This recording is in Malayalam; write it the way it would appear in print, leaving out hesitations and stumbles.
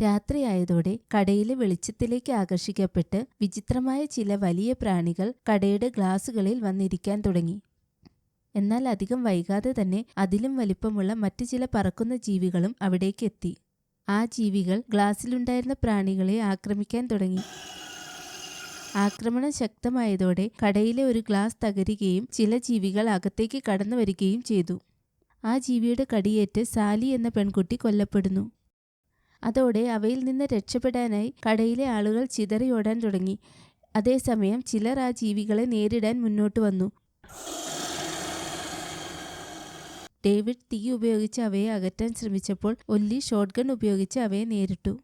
രാത്രിയായതോടെ കടയിലെ വെളിച്ചത്തിലേക്ക് ആകർഷിക്കപ്പെട്ട് വിചിത്രമായ ചില വലിയ പ്രാണികൾ കടയുടെ ഗ്ലാസുകളിൽ വന്നിരിക്കാൻ തുടങ്ങി. എന്നാൽ അധികം വൈകാതെ തന്നെ അതിലും വലിപ്പമുള്ള മറ്റു ചില പറക്കുന്ന ജീവികളും അവിടേക്ക് എത്തി. ആ ജീവികൾ ഗ്ലാസ്സിലുണ്ടായിരുന്ന പ്രാണികളെ ആക്രമിക്കാൻ തുടങ്ങി. ആക്രമണം ശക്തമായതോടെ കടയിലെ ഒരു ഗ്ലാസ് തകരുകയും ചില ജീവികൾ അകത്തേക്ക് കടന്നു വരികയും ചെയ്തു. ആ ജീവിയുടെ കടിയേറ്റ് സാലി എന്ന പെൺകുട്ടി കൊല്ലപ്പെടുന്നു. അതോടെ അവയിൽ നിന്ന് രക്ഷപ്പെടാനായി കടയിലെ ആളുകൾ ചിതറിയോടാൻ തുടങ്ങി. അതേസമയം ചിലർ ആ ജീവികളെ നേരിടാൻ മുന്നോട്ട് വന്നു. ഡേവിഡ് തീ ഉപയോഗിച്ച് അവയെ അകറ്റാൻ ശ്രമിച്ചപ്പോൾ ഒല്ലി ഷോട്ട്ഗൺ ഉപയോഗിച്ച് അവയെ നേരിട്ടു.